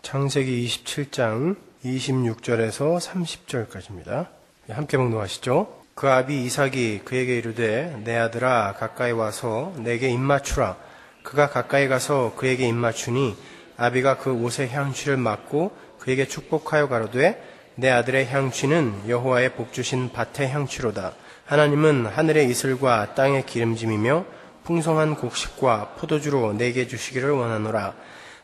창세기 27장 26절에서 30절까지입니다. 함께 봉독하시죠. 그 아비 이삭이 그에게 이르되 내 아들아 가까이 와서 내게 입맞추라. 그가 가까이 가서 그에게 입맞추니 아비가 그 옷의 향취를 맡고 그에게 축복하여 가로되 내 아들의 향취는 여호와의 복주신 밭의 향취로다. 하나님은 하늘의 이슬과 땅의 기름짐이며 풍성한 곡식과 포도주로 내게 주시기를 원하노라.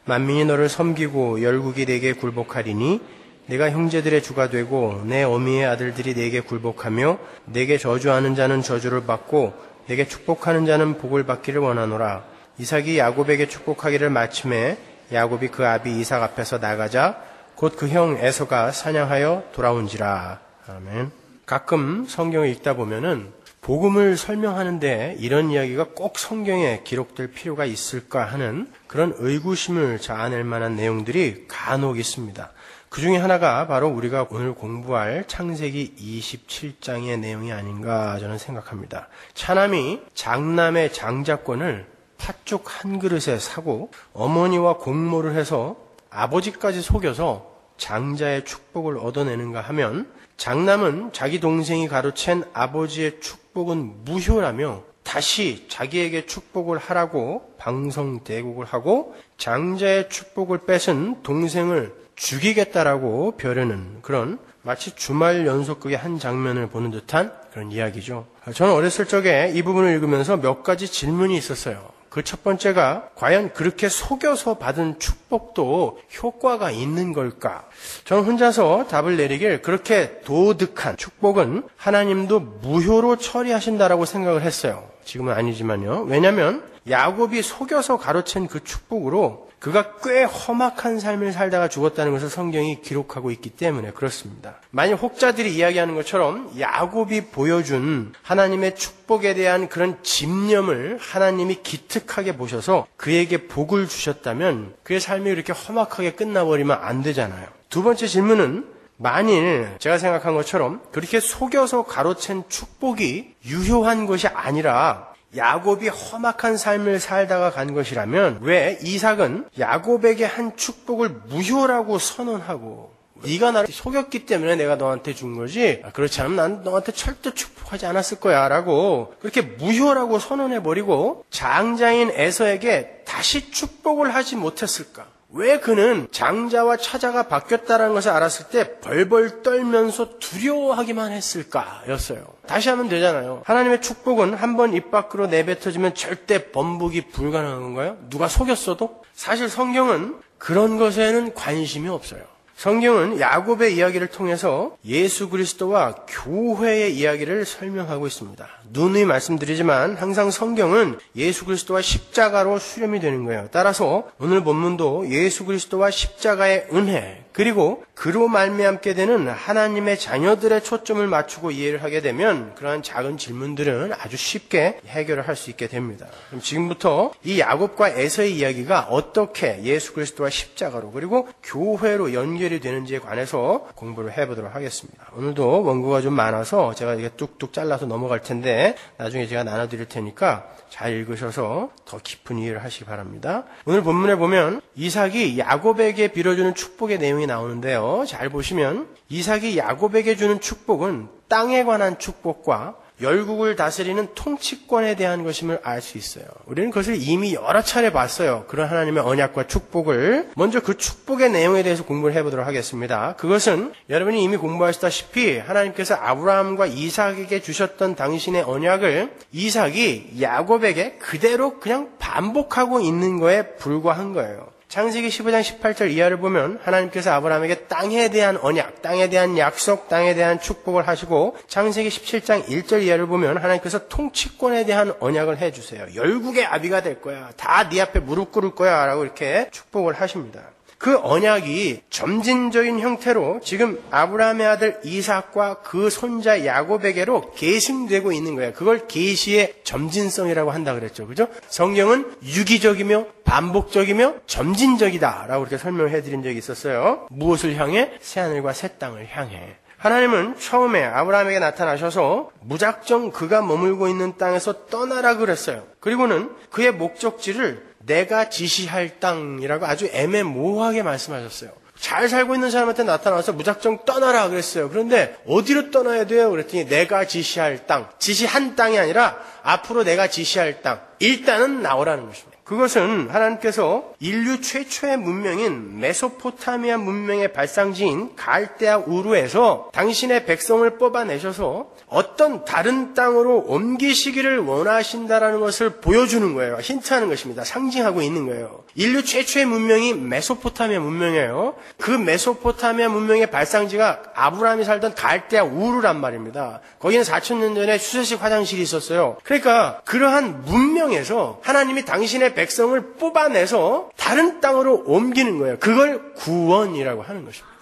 만민이 너를 섬기고 열국이 내게 굴복하리니 내가 형제들의 주가 되고 내 어미의 아들들이 내게 굴복하며 내게 저주하는 자는 저주를 받고 내게 축복하는 자는 복을 받기를 원하노라. 이삭이 야곱에게 축복하기를 마침에 야곱이 그 아비 이삭 앞에서 나가자 곧 그 형 에서가 사냥하여 돌아온지라. 아멘. 가끔 성경을 읽다 보면은 복음을 설명하는데 이런 이야기가 꼭 성경에 기록될 필요가 있을까 하는 그런 의구심을 자아낼 만한 내용들이 간혹 있습니다. 그 중에 하나가 바로 우리가 오늘 공부할 창세기 27장의 내용이 아닌가 저는 생각합니다. 차남이 장남의 장자권을 팥죽 한 그릇에 사고 어머니와 공모를 해서 아버지까지 속여서 장자의 축복을 얻어내는가 하면 장남은 자기 동생이 가로챈 아버지의 축복은 무효라며 다시 자기에게 축복을 하라고 방성대국을 하고 장자의 축복을 뺏은 동생을 죽이겠다라고 벼르는 그런 마치 주말 연속극의 한 장면을 보는 듯한 그런 이야기죠. 저는 어렸을 적에 이 부분을 읽으면서 몇 가지 질문이 있었어요. 그 첫 번째가 과연 그렇게 속여서 받은 축복도 효과가 있는 걸까? 저는 혼자서 답을 내리길 그렇게 도득한 축복은 하나님도 무효로 처리하신다라고 생각을 했어요. 지금은 아니지만요. 왜냐하면 야곱이 속여서 가로챈 그 축복으로 그가 꽤 험악한 삶을 살다가 죽었다는 것을 성경이 기록하고 있기 때문에 그렇습니다. 만약 혹자들이 이야기하는 것처럼 야곱이 보여준 하나님의 축복에 대한 그런 집념을 하나님이 기특하게 보셔서 그에게 복을 주셨다면 그의 삶이 그렇게 험악하게 끝나버리면 안 되잖아요. 두 번째 질문은 만일 제가 생각한 것처럼 그렇게 속여서 가로챈 축복이 유효한 것이 아니라 야곱이 험악한 삶을 살다가 간 것이라면 왜 이삭은 야곱에게 한 축복을 무효라고 선언하고 네가 나를 속였기 때문에 내가 너한테 준 거지 그렇지 않으면 난 너한테 절대 축복하지 않았을 거야 라고 그렇게 무효라고 선언해버리고 장자인 에서에게 다시 축복을 하지 못했을까? 왜 그는 장자와 차자가 바뀌었다는 것을 알았을 때 벌벌 떨면서 두려워하기만 했을까였어요. 다시 하면 되잖아요. 하나님의 축복은 한번 입 밖으로 내뱉어지면 절대 번복이 불가능한 건가요? 누가 속였어도? 사실 성경은 그런 것에는 관심이 없어요. 성경은 야곱의 이야기를 통해서 예수 그리스도와 교회의 이야기를 설명하고 있습니다. 누누이 말씀드리지만 항상 성경은 예수 그리스도와 십자가로 수렴이 되는 거예요. 따라서 오늘 본문도 예수 그리스도와 십자가의 은혜 그리고 그로 말미암게 되는 하나님의 자녀들의 초점을 맞추고 이해를 하게 되면 그러한 작은 질문들은 아주 쉽게 해결을 할 수 있게 됩니다. 그럼 지금부터 이 야곱과 에서의 이야기가 어떻게 예수 그리스도와 십자가로 그리고 교회로 연결이 되는지에 관해서 공부를 해보도록 하겠습니다. 오늘도 원고가 좀 많아서 제가 이게 뚝뚝 잘라서 넘어갈 텐데 나중에 제가 나눠드릴 테니까 잘 읽으셔서 더 깊은 이해를 하시기 바랍니다. 오늘 본문에 보면 이삭이 야곱에게 빌어주는 축복의 내용이 나오는데요. 잘 보시면 이삭이 야곱에게 주는 축복은 땅에 관한 축복과 열국을 다스리는 통치권에 대한 것임을 알 수 있어요. 우리는 그것을 이미 여러 차례 봤어요. 그런 하나님의 언약과 축복을. 먼저 그 축복의 내용에 대해서 공부를 해보도록 하겠습니다. 그것은 여러분이 이미 공부하셨다시피 하나님께서 아브라함과 이삭에게 주셨던 당신의 언약을 이삭이 야곱에게 그대로 그냥 반복하고 있는 거에 불과한 거예요. 창세기 15장 18절 이하를 보면 하나님께서 아브라함에게 땅에 대한 언약, 땅에 대한 약속, 땅에 대한 축복을 하시고 창세기 17장 1절 이하를 보면 하나님께서 통치권에 대한 언약을 해주세요. 열국의 아비가 될 거야. 다 네 앞에 무릎 꿇을 거야 라고 이렇게 축복을 하십니다. 그 언약이 점진적인 형태로 지금 아브라함의 아들 이삭과 그 손자 야곱에게로 계승되고 있는 거예요. 그걸 계시의 점진성이라고 한다 그랬죠. 그죠? 성경은 유기적이며 반복적이며 점진적이다라고 이렇게 설명을 해드린 적이 있었어요. 무엇을 향해? 새하늘과 새 땅을 향해. 하나님은 처음에 아브라함에게 나타나셔서 무작정 그가 머물고 있는 땅에서 떠나라 그랬어요. 그리고는 그의 목적지를 내가 지시할 땅이라고 아주 애매모호하게 말씀하셨어요. 잘 살고 있는 사람한테 나타나서 무작정 떠나라 그랬어요. 그런데 어디로 떠나야 돼요? 그랬더니 내가 지시할 땅, 지시한 땅이 아니라 앞으로 내가 지시할 땅, 일단은 나오라는 것입니다. 그것은 하나님께서 인류 최초의 문명인 메소포타미아 문명의 발상지인 갈대아 우르에서 당신의 백성을 뽑아내셔서 어떤 다른 땅으로 옮기시기를 원하신다라는 것을 보여주는 거예요. 힌트하는 것입니다. 상징하고 있는 거예요. 인류 최초의 문명이 메소포타미아 문명이에요. 그 메소포타미아 문명의 발상지가 아브라함이 살던 갈대아 우르란 말입니다. 거기는 4,000년 전에 수세식 화장실이 있었어요. 그러니까 그러한 문명에서 하나님이 당신의 백성을 뽑아내서 다른 땅으로 옮기는 거예요. 그걸 구원이라고 하는 것입니다.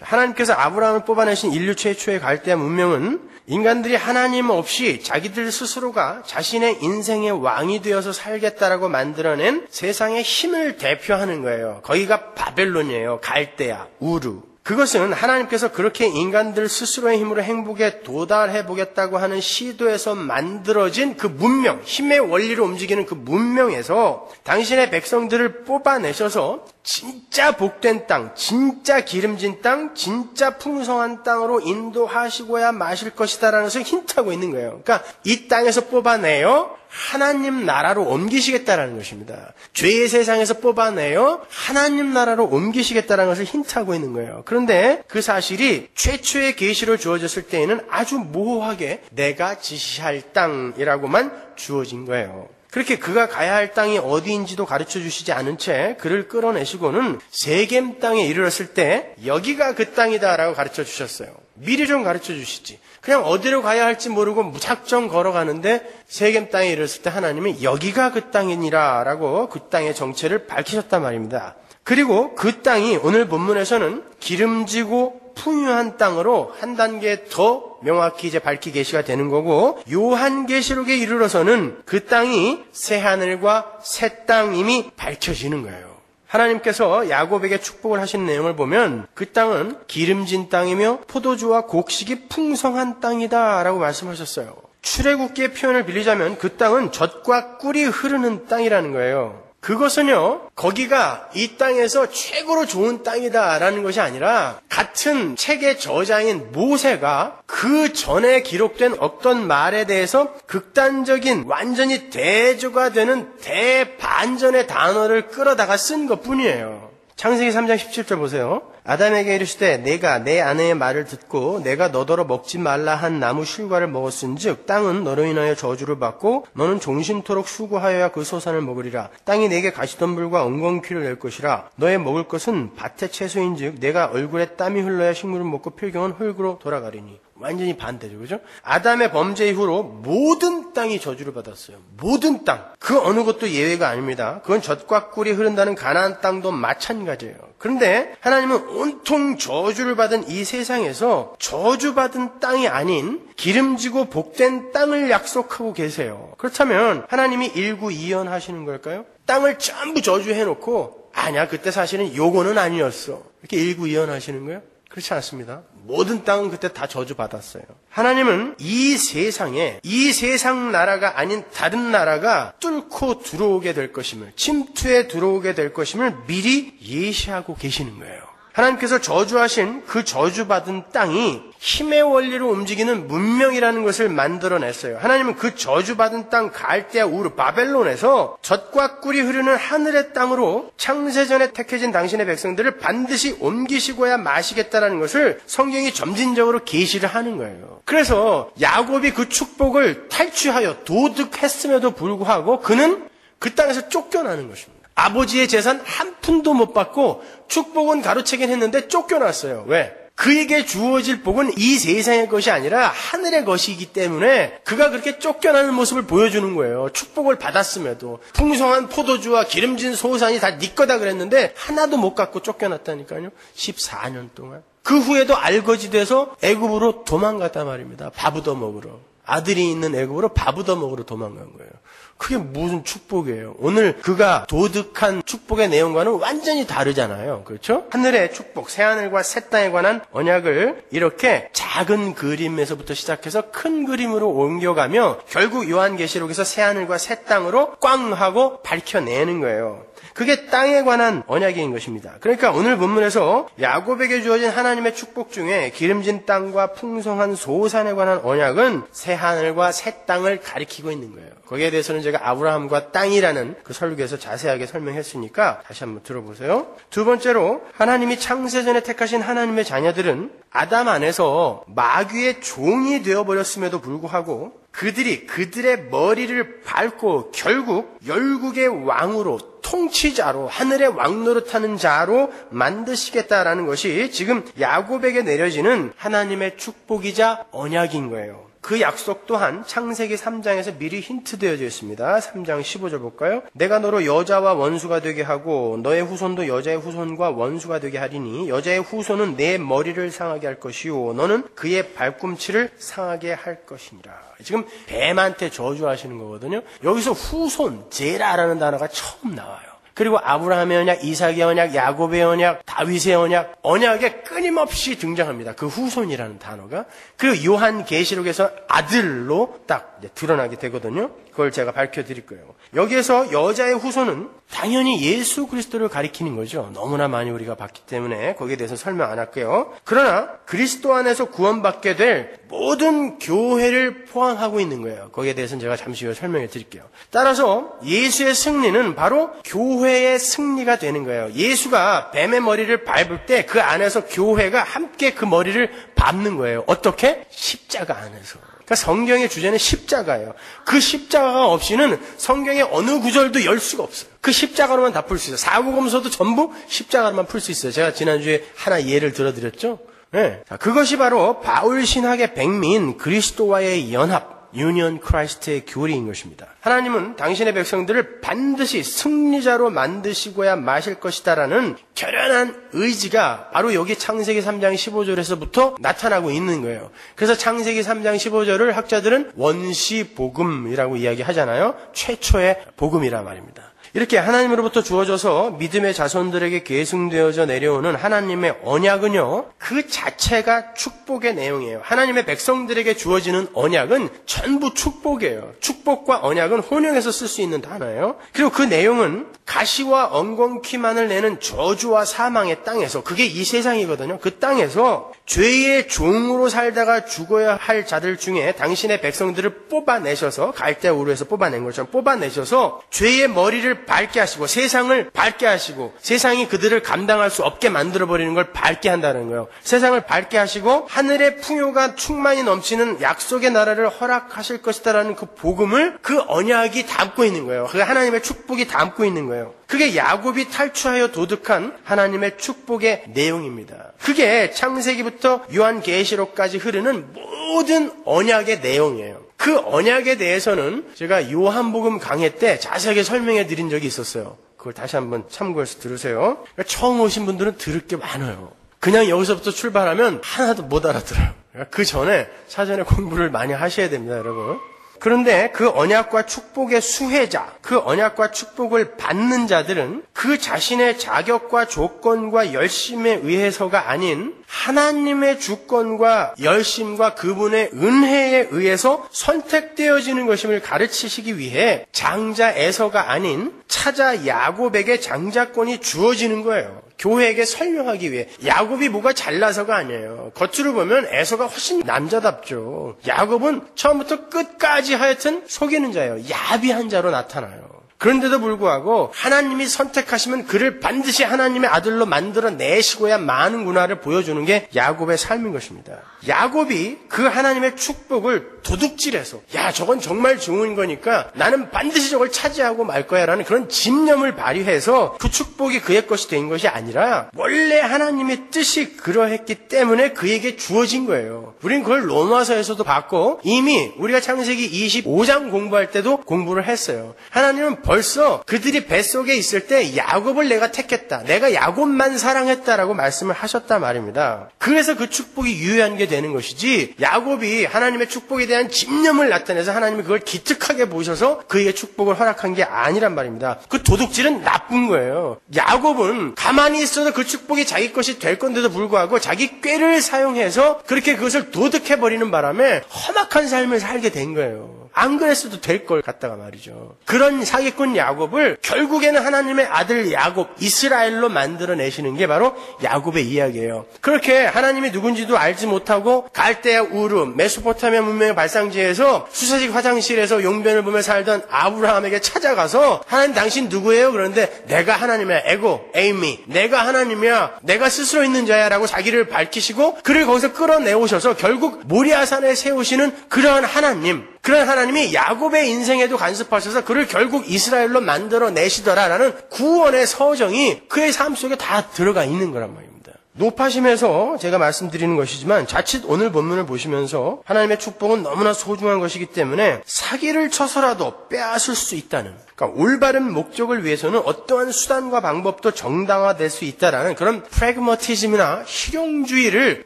하나님께서 아브라함을 뽑아내신 인류 최초의 갈대아 문명은 인간들이 하나님 없이 자기들 스스로가 자신의 인생의 왕이 되어서 살겠다라고 만들어낸 세상의 힘을 대표하는 거예요. 거기가 바벨론이에요. 갈대아, 우르. 그것은 하나님께서 그렇게 인간들 스스로의 힘으로 행복에 도달해 보겠다고 하는 시도에서 만들어진 그 문명, 힘의 원리로 움직이는 그 문명에서 당신의 백성들을 뽑아내셔서 진짜 복된 땅, 진짜 기름진 땅, 진짜 풍성한 땅으로 인도하시고야 마실 것이다라는 것을 힌트하고 있는 거예요. 그러니까 이 땅에서 뽑아내요. 하나님 나라로 옮기시겠다라는 것입니다. 죄의 세상에서 뽑아내요. 하나님 나라로 옮기시겠다라는 것을 힌트하고 있는 거예요. 그런데 그 사실이 최초의 계시로 주어졌을 때에는 아주 모호하게 내가 지시할 땅이라고만 주어진 거예요. 그렇게 그가 가야 할 땅이 어디인지도 가르쳐 주시지 않은 채 그를 끌어내시고는 세겜 땅에 이르렀을 때 여기가 그 땅이다라고 가르쳐 주셨어요. 미리 좀 가르쳐 주시지. 그냥 어디로 가야 할지 모르고 무작정 걸어가는데 세겜 땅에 이르렀을 때 하나님이 여기가 그 땅이니라라고 그 땅의 정체를 밝히셨단 말입니다. 그리고 그 땅이 오늘 본문에서는 기름지고 풍요한 땅으로 한 단계 더 명확히 이제 밝히 계시가 되는 거고, 요한계시록에 이르러서는 그 땅이 새 하늘과 새 땅임이 밝혀지는 거예요. 하나님께서 야곱에게 축복을 하신 내용을 보면 그 땅은 기름진 땅이며 포도주와 곡식이 풍성한 땅이다라고 말씀하셨어요. 출애굽기의 표현을 빌리자면 그 땅은 젖과 꿀이 흐르는 땅이라는 거예요. 그것은요, 거기가 이 땅에서 최고로 좋은 땅이다라는 것이 아니라 같은 책의 저자인 모세가 그 전에 기록된 어떤 말에 대해서 극단적인 완전히 대조가 되는 대반전의 단어를 끌어다가 쓴 것뿐이에요. 창세기 3장 17절 보세요. 아담에게 이르시되 내가 내 아내의 말을 듣고 내가 너더러 먹지 말라 한 나무 실과를 먹었은즉 땅은 너로 인하여 저주를 받고 너는 종신토록 수고하여야 그 소산을 먹으리라. 땅이 내게 가시덤불과 엉겅퀴를 낼 것이라. 너의 먹을 것은 밭의 채소인즉 내가 얼굴에 땀이 흘러야 식물을 먹고 필경은 흙으로 돌아가리니. 완전히 반대죠. 그죠? 아담의 범죄 이후로 모든 땅이 저주를 받았어요. 모든 땅. 그 어느 것도 예외가 아닙니다. 그건 젖과 꿀이 흐른다는 가나안 땅도 마찬가지예요. 그런데 하나님은 온통 저주를 받은 이 세상에서 저주받은 땅이 아닌 기름지고 복된 땅을 약속하고 계세요. 그렇다면 하나님이 일구이연하시는 걸까요? 땅을 전부 저주해놓고 아니야 그때 사실은 요거는 아니었어. 이렇게 일구이연하시는 거예요? 그렇지 않습니다. 모든 땅은 그때 다 저주받았어요. 하나님은 이 세상에 이 세상 나라가 아닌 다른 나라가 뚫고 들어오게 될 것임을, 침투해 들어오게 될 것임을 미리 예시하고 계시는 거예요. 하나님께서 저주하신 그 저주받은 땅이 힘의 원리로 움직이는 문명이라는 것을 만들어냈어요. 하나님은 그 저주받은 땅 갈대아 우르 바벨론에서 젖과 꿀이 흐르는 하늘의 땅으로 창세전에 택해진 당신의 백성들을 반드시 옮기시고야 마시겠다라는 것을 성경이 점진적으로 계시를 하는 거예요. 그래서 야곱이 그 축복을 탈취하여 도둑했음에도 불구하고 그는 그 땅에서 쫓겨나는 것입니다. 아버지의 재산 한 푼도 못 받고 축복은 가로채긴 했는데 쫓겨났어요. 왜? 그에게 주어질 복은 이 세상의 것이 아니라 하늘의 것이기 때문에 그가 그렇게 쫓겨나는 모습을 보여주는 거예요. 축복을 받았음에도 풍성한 포도주와 기름진 소산이 다 네 거다 그랬는데 하나도 못 갖고 쫓겨났다니까요. 14년 동안. 그 후에도 알거지 돼서 애굽으로 도망갔단 말입니다. 밥 얻어 먹으러. 아들이 있는 애굽으로 밥 얻어먹으러 도망간 거예요. 그게 무슨 축복이에요. 오늘 그가 도둑한 축복의 내용과는 완전히 다르잖아요. 그렇죠? 하늘의 축복, 새하늘과 새 땅에 관한 언약을 이렇게 작은 그림에서부터 시작해서 큰 그림으로 옮겨가며 결국 요한계시록에서 새하늘과 새 땅으로 꽝 하고 밝혀내는 거예요. 그게 땅에 관한 언약인 것입니다. 그러니까 오늘 본문에서 야곱에게 주어진 하나님의 축복 중에 기름진 땅과 풍성한 소산에 관한 언약은 새 하늘과 새 땅을 가리키고 있는 거예요. 거기에 대해서는 제가 아브라함과 땅이라는 그 설교에서 자세하게 설명했으니까 다시 한번 들어보세요. 두 번째로 하나님이 창세전에 택하신 하나님의 자녀들은 아담 안에서 마귀의 종이 되어버렸음에도 불구하고 그들이 그들의 머리를 밟고 결국 열국의 왕으로 통치자로 하늘의 왕노릇하는 자로 만드시겠다라는 것이 지금 야곱에게 내려지는 하나님의 축복이자 언약인 거예요. 그 약속 또한 창세기 3장에서 미리 힌트되어져 있습니다. 3장 15절 볼까요? 내가 너로 여자와 원수가 되게 하고 너의 후손도 여자의 후손과 원수가 되게 하리니 여자의 후손은 내 머리를 상하게 할 것이요 너는 그의 발꿈치를 상하게 할 것이니라. 지금 뱀한테 저주하시는 거거든요. 여기서 후손, 제라라는 단어가 처음 나와요. 그리고 아브라함의 언약, 이삭의 언약, 야곱의 언약, 다윗의 언약, 언약에 끊임없이 등장합니다. 그 후손이라는 단어가. 그리고 요한계시록에서 아들로 딱 드러나게 되거든요. 그걸 제가 밝혀드릴 거예요. 여기에서 여자의 후손은 당연히 예수 그리스도를 가리키는 거죠. 너무나 많이 우리가 봤기 때문에 거기에 대해서 설명 안 할게요. 그러나 그리스도 안에서 구원받게 될 모든 교회를 포함하고 있는 거예요. 거기에 대해서는 제가 잠시 후에 설명해 드릴게요. 따라서 예수의 승리는 바로 교회의 승리가 되는 거예요. 예수가 뱀의 머리를 밟을 때 그 안에서 교회가 함께 그 머리를 밟는 거예요. 어떻게? 십자가 안에서. 그러니까 성경의 주제는 십자가예요. 그 십자가가 없이는 성경의 어느 구절도 열 수가 없어요. 그 십자가로만 다 풀 수 있어요. 사구검서도 전부 십자가로만 풀 수 있어요. 제가 지난주에 하나 예를 들어드렸죠. 네. 자, 그것이 바로 바울 신학의 백미인 그리스도와의 연합, 유니언 크라이스트의 교리인 것입니다. 하나님은 당신의 백성들을 반드시 승리자로 만드시고야 마실 것이다라는 결연한 의지가 바로 여기 창세기 3장 15절에서부터 나타나고 있는 거예요. 그래서 창세기 3장 15절을 학자들은 원시복음이라고 이야기하잖아요. 최초의 복음이라 말입니다. 이렇게 하나님으로부터 주어져서 믿음의 자손들에게 계승되어져 내려오는 하나님의 언약은요, 그 자체가 축복의 내용이에요. 하나님의 백성들에게 주어지는 언약은 전부 축복이에요. 축복과 언약은 혼용해서 쓸 수 있는 단어예요. 그리고 그 내용은 가시와 엉겅퀴만을 내는 저주와 사망의 땅에서, 그게 이 세상이거든요. 그 땅에서 죄의 종으로 살다가 죽어야 할 자들 중에 당신의 백성들을 뽑아내셔서, 갈대우르에서 뽑아낸 것처럼 뽑아내셔서 죄의 머리를 밝게 하시고 세상을 밝게 하시고 세상이 그들을 감당할 수 없게 만들어버리는 걸 밝게 한다는 거예요. 세상을 밝게 하시고 하늘의 풍요가 충만히 넘치는 약속의 나라를 허락하실 것이다라는 그 복음을, 그 언약이 담고 있는 거예요. 그 하나님의 축복이 담고 있는 거예요. 그게 야곱이 탈취하여 도둑한 하나님의 축복의 내용입니다. 그게 창세기부터 요한계시록까지 흐르는 모든 언약의 내용이에요. 그 언약에 대해서는 제가 요한복음 강해 때 자세하게 설명해 드린 적이 있었어요. 그걸 다시 한번 참고해서 들으세요. 그러니까 처음 오신 분들은 들을 게 많아요. 그냥 여기서부터 출발하면 하나도 못 알아들어요. 그러니까 그 전에 사전에 공부를 많이 하셔야 됩니다, 여러분. 그런데 그 언약과 축복의 수혜자, 그 언약과 축복을 받는 자들은 그 자신의 자격과 조건과 열심에 의해서가 아닌 하나님의 주권과 열심과 그분의 은혜에 의해서 선택되어지는 것임을 가르치시기 위해 장자 에서가 아닌 차자 야곱에게 장자권이 주어지는 거예요. 교회에게 설명하기 위해. 야곱이 뭐가 잘나서가 아니에요. 겉으로 보면 에서가 훨씬 남자답죠. 야곱은 처음부터 끝까지 하여튼 속이는 자예요. 야비한 자로 나타나요. 그런데도 불구하고 하나님이 선택하시면 그를 반드시 하나님의 아들로 만들어내시고야 마는구나를 보여주는 게 야곱의 삶인 것입니다. 야곱이 그 하나님의 축복을 도둑질해서, 야, 저건 정말 좋은 거니까 나는 반드시 저걸 차지하고 말 거야 라는 그런 집념을 발휘해서 그 축복이 그의 것이 된 것이 아니라 원래 하나님의 뜻이 그러했기 때문에 그에게 주어진 거예요. 우린 그걸 로마서에서도 봤고 이미 우리가 창세기 25장 공부할 때도 공부를 했어요. 하나님은 벌써 그들이 뱃속에 있을 때 야곱을 내가 택했다. 내가 야곱만 사랑했다라고 말씀을 하셨단 말입니다. 그래서 그 축복이 유효한 게 되는 것이지 야곱이 하나님의 축복에 대한 집념을 나타내서 하나님이 그걸 기특하게 보셔서 그에게 축복을 허락한 게 아니란 말입니다. 그 도둑질은 나쁜 거예요. 야곱은 가만히 있어도 그 축복이 자기 것이 될 건데도 불구하고 자기 꾀를 사용해서 그렇게 그것을 도둑해버리는 바람에 험악한 삶을 살게 된 거예요. 안 그랬어도 될 걸 갖다가 말이죠. 그런 사기꾼 야곱을 결국에는 하나님의 아들 야곱, 이스라엘로 만들어내시는 게 바로 야곱의 이야기예요. 그렇게 하나님이 누군지도 알지 못하고 갈대아 우르, 메소포타미아 문명의 발상지에서 수세식 화장실에서 용변을 보며 살던 아브라함에게 찾아가서 하나님 당신 누구예요? 그런데 내가 하나님이야. 에고, 에이미. 내가 하나님이야. 내가 스스로 있는 자야 라고 자기를 밝히시고 그를 거기서 끌어내오셔서 결국 모리아산에 세우시는 그러한 하나님, 그런 하나님이 야곱의 인생에도 간섭하셔서 그를 결국 이스라엘로 만들어내시더라라는 구원의 서정이 그의 삶 속에 다 들어가 있는 거란 말입니다. 높아심에서 제가 말씀드리는 것이지만 자칫 오늘 본문을 보시면서 하나님의 축복은 너무나 소중한 것이기 때문에 사기를 쳐서라도 빼앗을 수 있다는, 그러니까 올바른 목적을 위해서는 어떠한 수단과 방법도 정당화될 수 있다라는 그런 프래그머티즘이나 실용주의를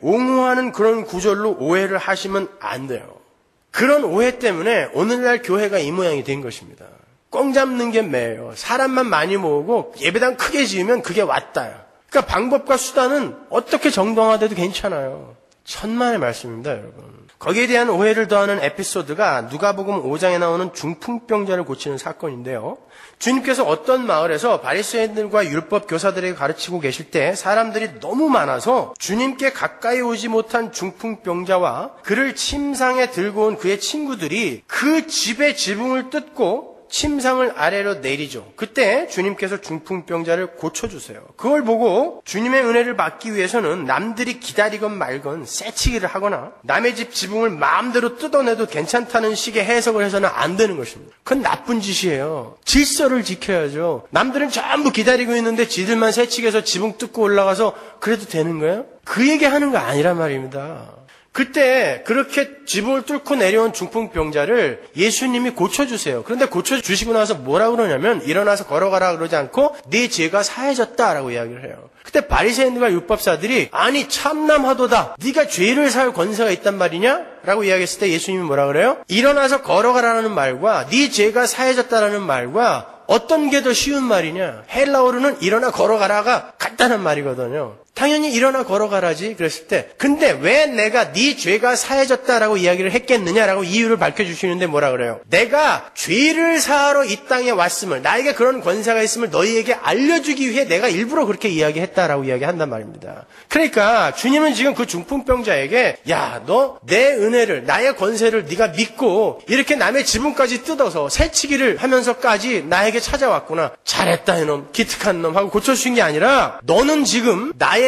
옹호하는 그런 구절로 오해를 하시면 안 돼요. 그런 오해 때문에 오늘날 교회가 이 모양이 된 것입니다. 꽁 잡는 게 매예요. 사람만 많이 모으고 예배당 크게 지으면 그게 왔다요. 그러니까 방법과 수단은 어떻게 정당화돼도 괜찮아요. 천만의 말씀입니다, 여러분. 거기에 대한 오해를 더하는 에피소드가 누가복음 5장에 나오는 중풍병자를 고치는 사건인데요. 주님께서 어떤 마을에서 바리새인들과 율법 교사들에게 가르치고 계실 때 사람들이 너무 많아서 주님께 가까이 오지 못한 중풍병자와 그를 침상에 들고 온 그의 친구들이 그 집의 지붕을 뜯고 침상을 아래로 내리죠. 그때 주님께서 중풍병자를 고쳐주세요. 그걸 보고 주님의 은혜를 받기 위해서는 남들이 기다리건 말건 새치기를 하거나 남의 집 지붕을 마음대로 뜯어내도 괜찮다는 식의 해석을 해서는 안 되는 것입니다. 그건 나쁜 짓이에요. 질서를 지켜야죠. 남들은 전부 기다리고 있는데 지들만 새치기해서 지붕 뜯고 올라가서 그래도 되는 거예요? 그 얘기하는 거 아니란 말입니다. 그때 그렇게 지붕을 뚫고 내려온 중풍병자를 예수님이 고쳐주세요. 그런데 고쳐주시고 나서 뭐라 그러냐면 일어나서 걸어가라 그러지 않고 네 죄가 사해졌다라고 이야기를 해요. 그때 바리새인들과 율법사들이 아니 참남하도다. 네가 죄를 사할 권세가 있단 말이냐? 라고 이야기했을 때 예수님이 뭐라 그래요? 일어나서 걸어가라는 말과 네 죄가 사해졌다라는 말과 어떤 게 더 쉬운 말이냐? 헬라어로는 일어나 걸어가라가 간단한 말이거든요. 당연히 일어나 걸어가라지 그랬을 때 근데 왜 내가 네 죄가 사해졌다라고 이야기를 했겠느냐라고 이유를 밝혀주시는데 뭐라 그래요? 내가 죄를 사하러 이 땅에 왔음을, 나에게 그런 권세가 있음을 너희에게 알려주기 위해 내가 일부러 그렇게 이야기했다라고 이야기한단 말입니다. 그러니까 주님은 지금 그 중풍병자에게 야, 너 내 은혜를, 나의 권세를 네가 믿고 이렇게 남의 지붕까지 뜯어서 새치기를 하면서까지 나에게 찾아왔구나. 잘했다 이놈, 기특한 놈 하고 고쳐주신 게 아니라 너는 지금 나에게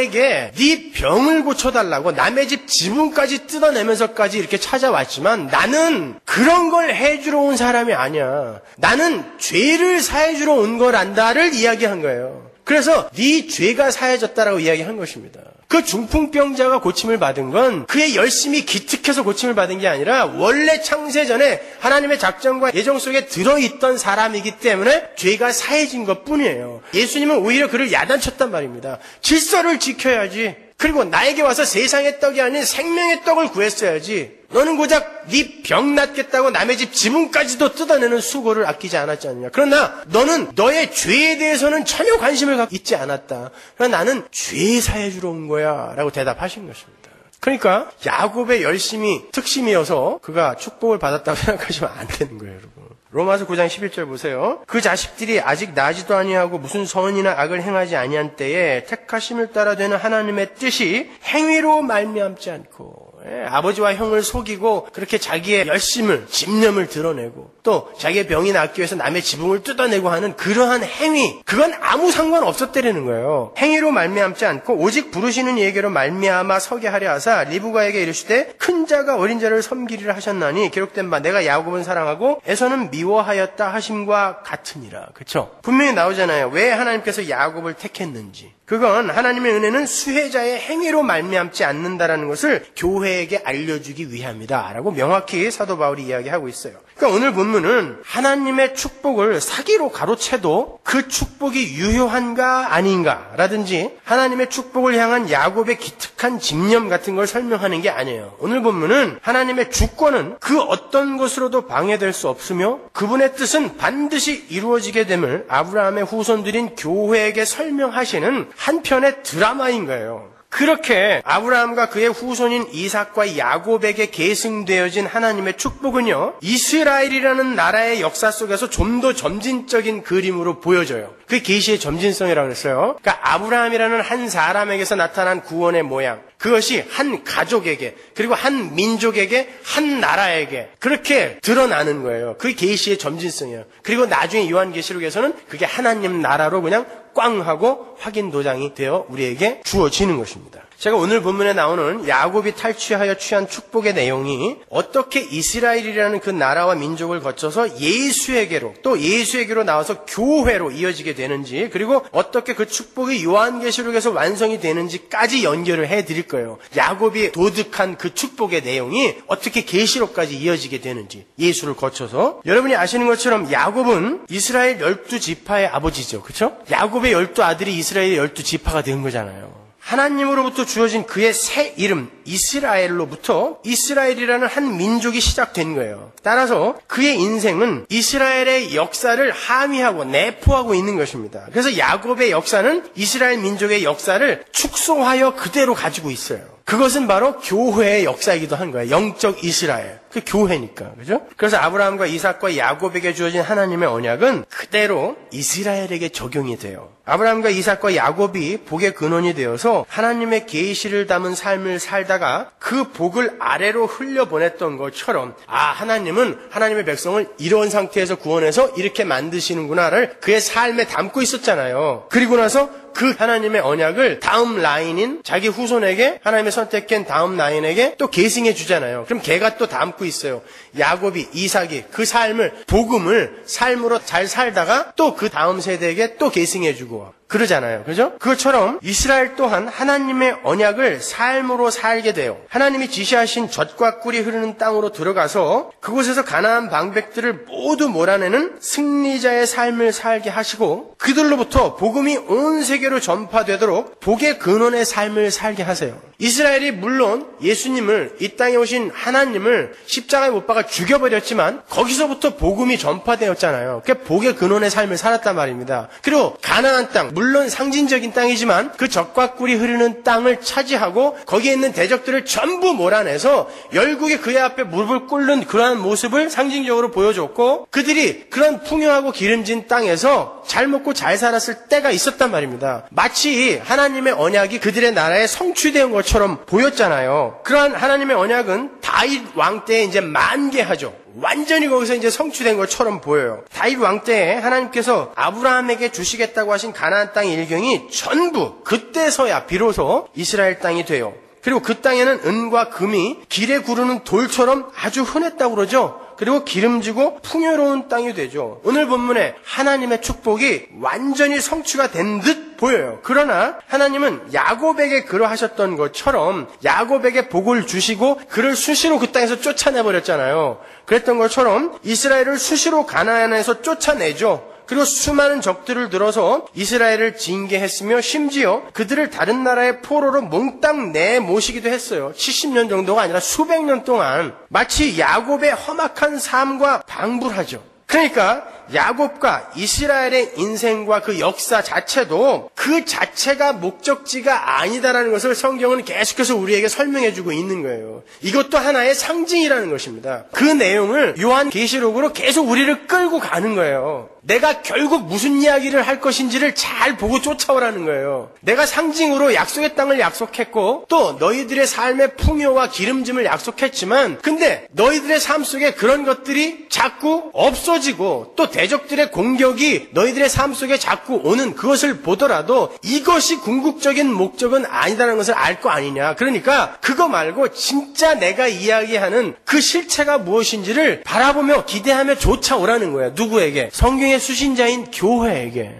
네 병을 고쳐달라고 남의 집 지붕까지 뜯어내면서까지 이렇게 찾아왔지만 나는 그런 걸 해주러 온 사람이 아니야. 나는 죄를 사해주러 온 거란다를 이야기한 거예요. 그래서 네 죄가 사해졌다라고 이야기한 것입니다. 그 중풍병자가 고침을 받은 건 그의 열심히 기특해서 고침을 받은 게 아니라 원래 창세 전에 하나님의 작정과 예정 속에 들어있던 사람이기 때문에 죄가 사해진 것뿐이에요. 예수님은 오히려 그를 야단쳤단 말입니다. 질서를 지켜야지. 그리고 나에게 와서 세상의 떡이 아닌 생명의 떡을 구했어야지. 너는 고작 네 병 낫겠다고 남의 집 지붕까지도 뜯어내는 수고를 아끼지 않았지 않느냐. 그러나 너는 너의 죄에 대해서는 전혀 관심을 갖고 있지 않았다. 그러나 나는 죄 사해주러 온 거야 라고 대답하신 것입니다. 그러니까 야곱의 열심이 특심이어서 그가 축복을 받았다고 생각하시면 안 되는 거예요, 여러분. 로마서 9장 11절 보세요. 그 자식들이 아직 나지도 아니하고 무슨 선이나 악을 행하지 아니한 때에 택하심을 따라 되는 하나님의 뜻이 행위로 말미암지 않고 아버지와 형을 속이고 그렇게 자기의 열심을, 집념을 드러내고 또 자기의 병이 낫기 위해서 남의 지붕을 뜯어내고 하는 그러한 행위, 그건 아무 상관없었다는 거예요. 행위로 말미암지 않고 오직 부르시는 이에게로 말미암아 서게 하려 하사 리브가에게 이르시되 큰 자가 어린 자를 섬기리라 하셨나니 기록된 바 내가 야곱은 사랑하고 에서는 미워하였다 하심과 같으니라. 그렇죠? 분명히 나오잖아요. 왜 하나님께서 야곱을 택했는지. 그건 하나님의 은혜는 수혜자의 행위로 말미암지 않는다라는 것을 교회에게 알려주기 위함이다 라고 명확히 사도 바울이 이야기하고 있어요. 그러니까 오늘 본문은 하나님의 축복을 사기로 가로채도 그 축복이 유효한가 아닌가라든지 하나님의 축복을 향한 야곱의 기특한 집념 같은 걸 설명하는 게 아니에요. 오늘 본문은 하나님의 주권은 그 어떤 것으로도 방해될 수 없으며 그분의 뜻은 반드시 이루어지게 됨을 아브라함의 후손들인 교회에게 설명하시는 한편의 드라마인 거예요. 그렇게 아브라함과 그의 후손인 이삭과 야곱에게 계승되어진 하나님의 축복은요, 이스라엘이라는 나라의 역사 속에서 좀 더 점진적인 그림으로 보여져요. 그게 계시의 점진성이라고 했어요. 그러니까 아브라함이라는 한 사람에게서 나타난 구원의 모양, 그것이 한 가족에게, 그리고 한 민족에게, 한 나라에게 그렇게 드러나는 거예요. 그게 계시의 점진성이에요. 그리고 나중에 요한계시록에서는 그게 하나님 나라로 그냥 꽝 하고 확인 도장이 되어 우리에게 주어지는 것입니다. 제가 오늘 본문에 나오는 야곱이 탈취하여 취한 축복의 내용이 어떻게 이스라엘이라는 그 나라와 민족을 거쳐서 예수에게로, 또 예수에게로 나와서 교회로 이어지게 되는지, 그리고 어떻게 그 축복이 요한계시록에서 완성이 되는지까지 연결을 해드릴 거예요. 야곱이 도득한 그 축복의 내용이 어떻게 계시록까지 이어지게 되는지, 예수를 거쳐서. 여러분이 아시는 것처럼 야곱은 이스라엘 12지파의 아버지죠. 그렇죠? 야곱의 12아들이 이스라엘의 12지파가 된 거잖아요. 하나님으로부터 주어진 그의 새 이름 이스라엘로부터 이스라엘이라는 한 민족이 시작된 거예요. 따라서 그의 인생은 이스라엘의 역사를 함의하고 내포하고 있는 것입니다. 그래서 야곱의 역사는 이스라엘 민족의 역사를 축소하여 그대로 가지고 있어요. 그것은 바로 교회의 역사이기도 한 거예요. 영적 이스라엘. 그 교회니까. 그죠? 그래서 아브라함과 이삭과 야곱에게 주어진 하나님의 언약은 그대로 이스라엘에게 적용이 돼요. 아브라함과 이삭과 야곱이 복의 근원이 되어서 하나님의 계시를 담은 삶을 살다가 그 복을 아래로 흘려보냈던 것처럼, 하나님은 하나님의 백성을 이런 상태에서 구원해서 이렇게 만드시는구나를 그의 삶에 담고 있었잖아요. 그리고 나서 그 하나님의 언약을 다음 라인인 자기 후손에게, 하나님의 선택한 다음 라인에게 또 계승해 주잖아요. 그럼 걔가 또 담고 있어요. 야곱이, 이삭이 그 삶을, 복음을 삶으로 잘 살다가 또 그 다음 세대에게 또 계승해 주고 그러잖아요. 그죠? 그것처럼 이스라엘 또한 하나님의 언약을 삶으로 살게 돼요. 하나님이 지시하신 젖과 꿀이 흐르는 땅으로 들어가서 그곳에서 가나안 방백들을 모두 몰아내는 승리자의 삶을 살게 하시고, 그들로부터 복음이 온 세계로 전파되도록 복의 근원의 삶을 살게 하세요. 이스라엘이 물론 예수님을, 이 땅에 오신 하나님을 십자가에 못 박아 죽여버렸지만 거기서부터 복음이 전파되었잖아요. 그게 복의 근원의 삶을 살았단 말입니다. 그리고 가나안 땅, 물론 상징적인 땅이지만 그 젖과 꿀이 흐르는 땅을 차지하고 거기에 있는 대적들을 전부 몰아내서 열국이 그의 앞에 무릎을 꿇는 그러한 모습을 상징적으로 보여줬고, 그들이 그런 풍요하고 기름진 땅에서 잘 먹고 잘 살았을 때가 있었단 말입니다. 마치 하나님의 언약이 그들의 나라에 성취된 것처럼 보였잖아요. 그러한 하나님의 언약은 다윗 왕 때에 이제 만개하죠. 완전히 거기서 이제 성취된 것처럼 보여요. 다윗 왕 때에 하나님께서 아브라함에게 주시겠다고 하신 가나안 땅의 일경이 전부 그때서야 비로소 이스라엘 땅이 돼요. 그리고 그 땅에는 은과 금이 길에 구르는 돌처럼 아주 흔했다고 그러죠. 그리고 기름지고 풍요로운 땅이 되죠. 오늘 본문에 하나님의 축복이 완전히 성취가 된 듯 보여요. 그러나 하나님은 야곱에게 그러하셨던 것처럼 야곱에게 복을 주시고 그를 수시로 그 땅에서 쫓아내버렸잖아요. 그랬던 것처럼 이스라엘을 수시로 가나안에서 쫓아내죠. 그리고 수많은 적들을 들어서 이스라엘을 징계했으며 심지어 그들을 다른 나라의 포로로 몽땅 내모시기도 했어요. 70년 정도가 아니라 수백 년 동안 마치 야곱의 험악한 삶과 방불하죠. 그러니까 야곱과 이스라엘의 인생과 그 역사 자체도 그 자체가 목적지가 아니다라는 것을 성경은 계속해서 우리에게 설명해주고 있는 거예요. 이것도 하나의 상징이라는 것입니다. 그 내용을 요한계시록으로 계속 우리를 끌고 가는 거예요. 내가 결국 무슨 이야기를 할 것인지를 잘 보고 쫓아오라는 거예요. 내가 상징으로 약속의 땅을 약속했고 또 너희들의 삶의 풍요와 기름짐을 약속했지만, 근데 너희들의 삶 속에 그런 것들이 자꾸 없어지고 또 대적들의 공격이 너희들의 삶 속에 자꾸 오는 그것을 보더라도 이것이 궁극적인 목적은 아니다라는 것을 알 거 아니냐. 그러니까 그거 말고 진짜 내가 이야기하는 그 실체가 무엇인지를 바라보며 기대하며 쫓아오라는 거예요. 누구에게? 성경의 수신자인 교회에게.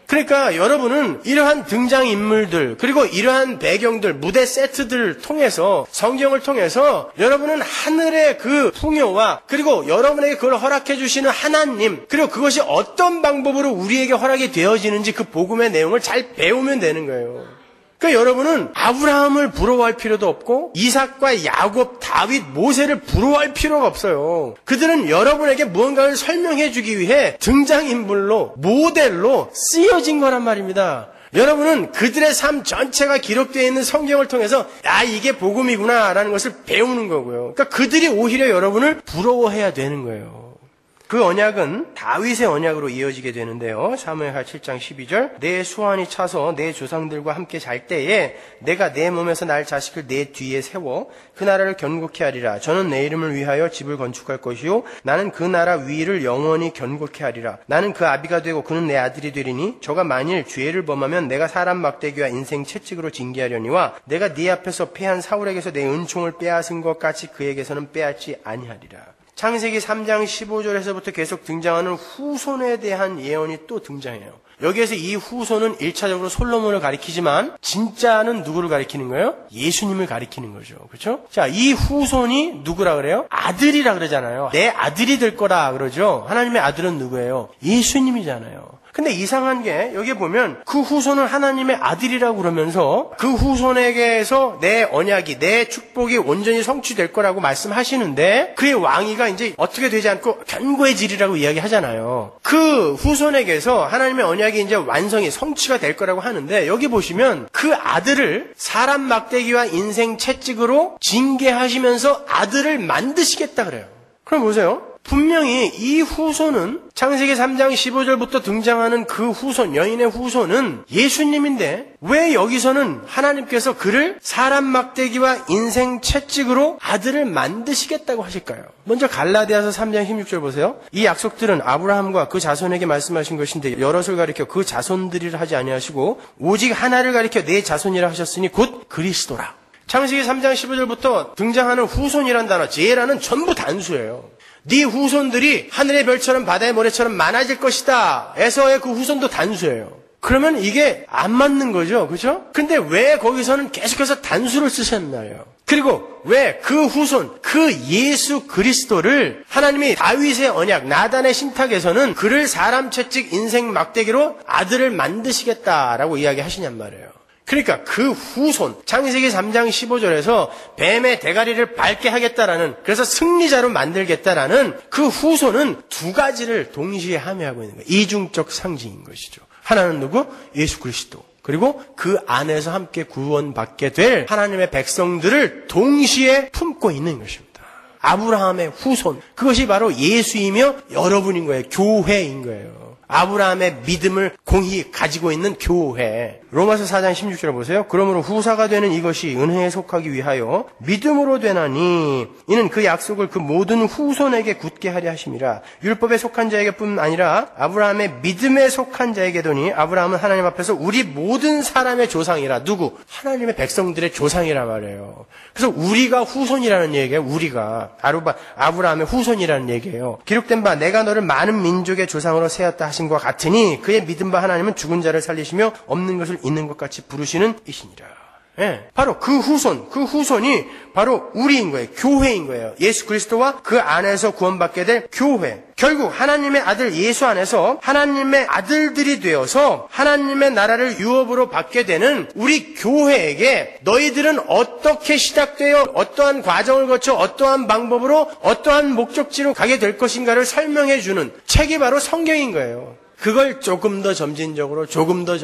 그러니까 여러분은 이러한 등장인물들 그리고 이러한 배경들 무대 세트들을 통해서 성경을 통해서 여러분은 하늘의 그 풍요와 그리고 여러분에게 그걸 허락해 주시는 하나님 그리고 그것이 어떤 방법으로 우리에게 허락이 되어지는지 그 복음의 내용을 잘 배우면 되는 거예요. 그러니까 여러분은 아브라함을 부러워할 필요도 없고 이삭과 야곱, 다윗, 모세를 부러워할 필요가 없어요. 그들은 여러분에게 무언가를 설명해 주기 위해 등장인물로 모델로 쓰여진 거란 말입니다. 여러분은 그들의 삶 전체가 기록되어 있는 성경을 통해서 이게 복음이구나 라는 것을 배우는 거고요. 그러니까 그들이 오히려 여러분을 부러워해야 되는 거예요. 그 언약은 다윗의 언약으로 이어지게 되는데요. 사무엘하 7장 12절 내 수완이 차서 내 조상들과 함께 잘 때에 내가 내 몸에서 날 자식을 내 뒤에 세워 그 나라를 견고케 하리라. 저는 내 이름을 위하여 집을 건축할 것이요 나는 그 나라 위를 영원히 견고케 하리라. 나는 그 아비가 되고 그는 내 아들이 되리니 저가 만일 죄를 범하면 내가 사람 막대기와 인생 채찍으로 징계하려니와 내가 네 앞에서 패한 사울에게서 내 은총을 빼앗은 것 같이 그에게서는 빼앗지 아니하리라. 창세기 3장 15절에서부터 계속 등장하는 후손에 대한 예언이 또 등장해요. 여기에서 이 후손은 1차적으로 솔로몬을 가리키지만 진짜는 누구를 가리키는 거예요? 예수님을 가리키는 거죠. 그렇죠? 자, 이 후손이 누구라 그래요? 아들이라 그러잖아요. 내 아들이 될 거라 그러죠. 하나님의 아들은 누구예요? 예수님이잖아요. 근데 이상한 게 여기 보면 그 후손은 하나님의 아들이라고 그러면서 그 후손에게서 내 언약이 내 축복이 온전히 성취될 거라고 말씀하시는데 그의 왕위가 이제 어떻게 되지 않고 견고해지리라고 이야기하잖아요. 그 후손에게서 하나님의 언약이 이제 완성이 성취가 될 거라고 하는데 여기 보시면 그 아들을 사람 막대기와 인생 채찍으로 징계하시면서 아들을 만드시겠다 그래요. 그럼 보세요. 분명히 이 후손은 창세기 3장 15절부터 등장하는 그 후손, 여인의 후손은 예수님인데 왜 여기서는 하나님께서 그를 사람 막대기와 인생 채찍으로 아들을 만드시겠다고 하실까요? 먼저 갈라디아서 3장 16절 보세요. 이 약속들은 아브라함과 그 자손에게 말씀하신 것인데 여럿을 가리켜 그 자손들이라 하지 아니하시고 오직 하나를 가리켜 네 자손이라 하셨으니 곧 그리스도라. 창세기 3장 15절부터 등장하는 후손이란 단어, 제라는 전부 단수예요. 네 후손들이 하늘의 별처럼 바다의 모래처럼 많아질 것이다. 에서의 그 후손도 단수예요. 그러면 이게 안 맞는 거죠. 그렇죠? 근데 왜 거기서는 계속해서 단수를 쓰셨나요? 그리고 왜 그 후손, 그 예수 그리스도를 하나님이 다윗의 언약, 나단의 신탁에서는 그를 사람 채찍 인생 막대기로 아들을 만드시겠다라고 이야기하시냔 말이에요. 그러니까 그 후손, 창세기 3장 15절에서 뱀의 대가리를 밟게 하겠다라는, 그래서 승리자로 만들겠다라는 그 후손은 두 가지를 동시에 함유하고 있는 거예요. 이중적 상징인 것이죠. 하나는 누구? 예수 그리스도. 그리고 그 안에서 함께 구원받게 될 하나님의 백성들을 동시에 품고 있는 것입니다. 아브라함의 후손, 그것이 바로 예수이며 여러분인 거예요. 교회인 거예요. 아브라함의 믿음을 공히 가지고 있는 교회. 로마서 4장 16절 보세요. 그러므로 후사가 되는 이것이 은혜에 속하기 위하여 믿음으로 되나니 이는 그 약속을 그 모든 후손에게 굳게 하려 하심이라. 율법에 속한 자에게 뿐 아니라 아브라함의 믿음에 속한 자에게도니 아브라함은 하나님 앞에서 우리 모든 사람의 조상이라. 누구? 하나님의 백성들의 조상이라 말이에요. 그래서 우리가 후손이라는 얘기예요. 우리가 아브라함의 후손이라는 얘기예요. 기록된 바 내가 너를 많은 민족의 조상으로 세웠다 하신 것 같으니 그의 믿음 바 하나님은 죽은 자를 살리시며 없는 것을 있는 것 같이 부르시는 이시니라. 예, 바로 그 후손이 바로 우리인 거예요. 교회인 거예요. 예수 그리스도와 그 안에서 구원받게 될 교회. 결국 하나님의 아들 예수 안에서 하나님의 아들들이 되어서 하나님의 나라를 유업으로 받게 되는 우리 교회에게 너희들은 어떻게 시작되어 어떠한 과정을 거쳐 어떠한 방법으로 어떠한 목적지로 가게 될 것인가를 설명해 주는 책이 바로 성경인 거예요. 그걸 조금 더 점진적으로, 조금 더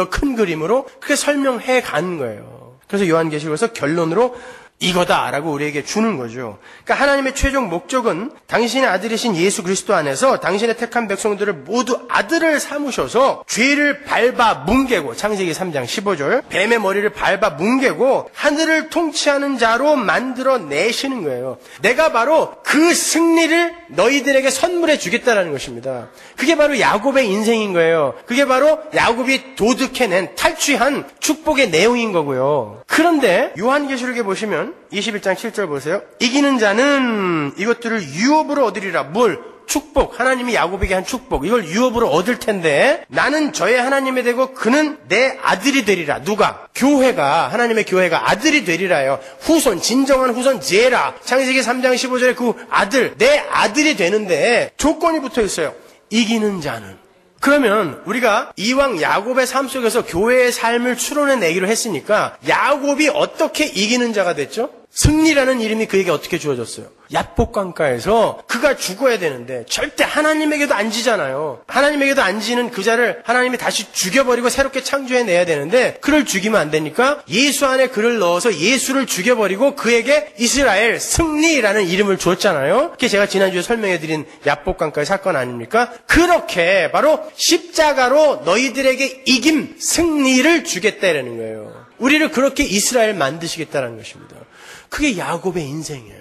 큰 그림으로 그렇게 설명해 가는 거예요. 그래서 요한계시록에서 결론으로 이거다라고 우리에게 주는 거죠. 그러니까 하나님의 최종 목적은 당신의 아들이신 예수 그리스도 안에서 당신의 택한 백성들을 모두 아들을 삼으셔서 죄를 밟아 뭉개고, 창세기 3장 15절, 뱀의 머리를 밟아 뭉개고 하늘을 통치하는 자로 만들어 내시는 거예요. 내가 바로 그 승리를 너희들에게 선물해 주겠다라는 것입니다. 그게 바로 야곱의 인생인 거예요. 그게 바로 야곱이 도둑해낸, 탈취한 축복의 내용인 거고요. 그런데 요한계시록에 보시면 21장 7절 보세요. 이기는 자는 이것들을 유업으로 얻으리라. 뭘? 축복, 하나님이 야곱에게 한 축복, 이걸 유업으로 얻을 텐데 나는 저의 하나님이 되고 그는 내 아들이 되리라. 누가? 교회가, 하나님의 교회가 아들이 되리라요. 후손, 진정한 후손 제라. 창세기 3장 15절에 그 아들, 내 아들이 되는데 조건이 붙어 있어요. 이기는 자는. 그러면 우리가 이왕 야곱의 삶 속에서 교회의 삶을 추론해내기로 했으니까 야곱이 어떻게 이기는 자가 됐죠? 승리라는 이름이 그에게 어떻게 주어졌어요? 야복강가에서 그가 죽어야 되는데 절대 하나님에게도 안 지잖아요. 하나님에게도 안 지는 그 자를 하나님이 다시 죽여버리고 새롭게 창조해내야 되는데 그를 죽이면 안 되니까 예수 안에 그를 넣어서 예수를 죽여버리고 그에게 이스라엘 승리라는 이름을 줬잖아요. 그게 제가 지난주에 설명해드린 야복강가의 사건 아닙니까? 그렇게 바로 십자가로 너희들에게 이김, 승리를 주겠다라는 거예요. 우리를 그렇게 이스라엘 만드시겠다는 것입니다. 그게 야곱의 인생이에요.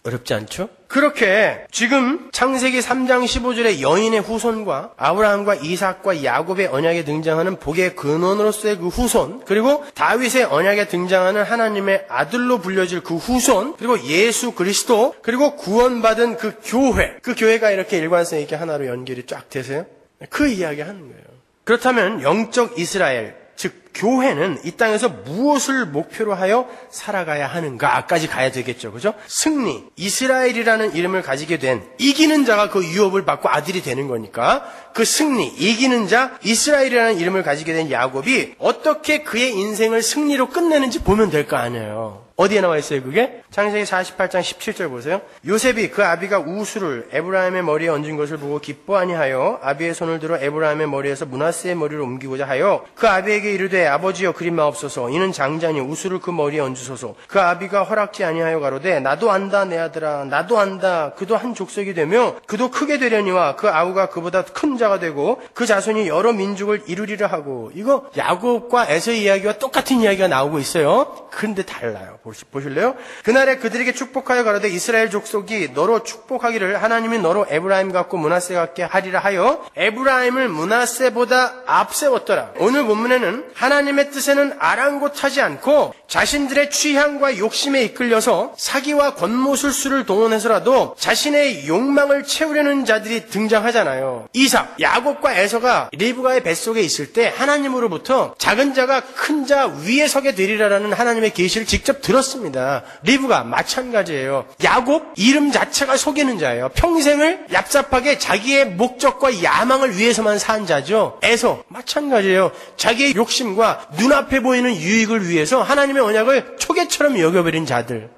어렵지 않죠? 그렇게 지금 창세기 3장 15절에 여인의 후손과 아브라함과 이삭과 야곱의 언약에 등장하는 복의 근원으로서의 그 후손, 그리고 다윗의 언약에 등장하는 하나님의 아들로 불려질 그 후손, 그리고 예수 그리스도, 그리고 구원받은 그 교회, 그 교회가 이렇게 일관성 있게 하나로 연결이 쫙 되세요? 그 이야기 하는 거예요. 그렇다면 영적 이스라엘, 즉 교회는 이 땅에서 무엇을 목표로 하여 살아가야 하는가까지 가야 되겠죠. 그죠? 승리, 이스라엘이라는 이름을 가지게 된 이기는 자가 그 유업을 받고 아들이 되는 거니까 그 승리, 이기는 자, 이스라엘이라는 이름을 가지게 된 야곱이 어떻게 그의 인생을 승리로 끝내는지 보면 될 거 아니에요. 어디에 나와 있어요 그게? 창세기 48장 17절 보세요. 요셉이 그 아비가 우수를 에브라임의 머리에 얹은 것을 보고 기뻐 아니하여 아비의 손을 들어 에브라임의 머리에서 므낫세의 머리로 옮기고자 하여 그 아비에게 이르되 아버지여 그리 마옵소서 이는 장자니 우수를 그 머리에 얹으소서. 그 아비가 허락지 아니하여 가로되 나도 안다 내 아들아 나도 안다. 그도 한 족속이 되며 그도 크게 되려니와 그 아우가 그보다 큰 자가 되고 그 자손이 여러 민족을 이루리라 하고. 이거 야곱과 에서의 이야기와 똑같은 이야기가 나오고 있어요. 그런데 달라요. 보실래요? 그날에 그들에게 축복하여 가로되 이스라엘 족속이 너로 축복하기를 하나님이 너로 에브라임 같고 므낫세 같게 하리라 하여 에브라임을 므낫세보다 앞세웠더라. 오늘 본문에는 하나님의 뜻에는 아랑곳하지 않고 자신들의 취향과 욕심에 이끌려서 사기와 권모술수를 동원해서라도 자신의 욕망을 채우려는 자들이 등장하잖아요. 이삭, 야곱과 에서가 리브가의 뱃속에 있을 때 하나님으로부터 작은 자가 큰 자 위에 서게 되리라라는 하나님의 계시를 직접 들었습니다. 리브가 마찬가지예요. 야곱 이름 자체가 속이는 자예요. 평생을 얍삽하게 자기의 목적과 야망을 위해서만 산 자죠. 에서 마찬가지예요. 자기의 욕심과 눈앞에 보이는 유익을 위해서 하나님의 언약을 초계처럼 여겨버린 자들.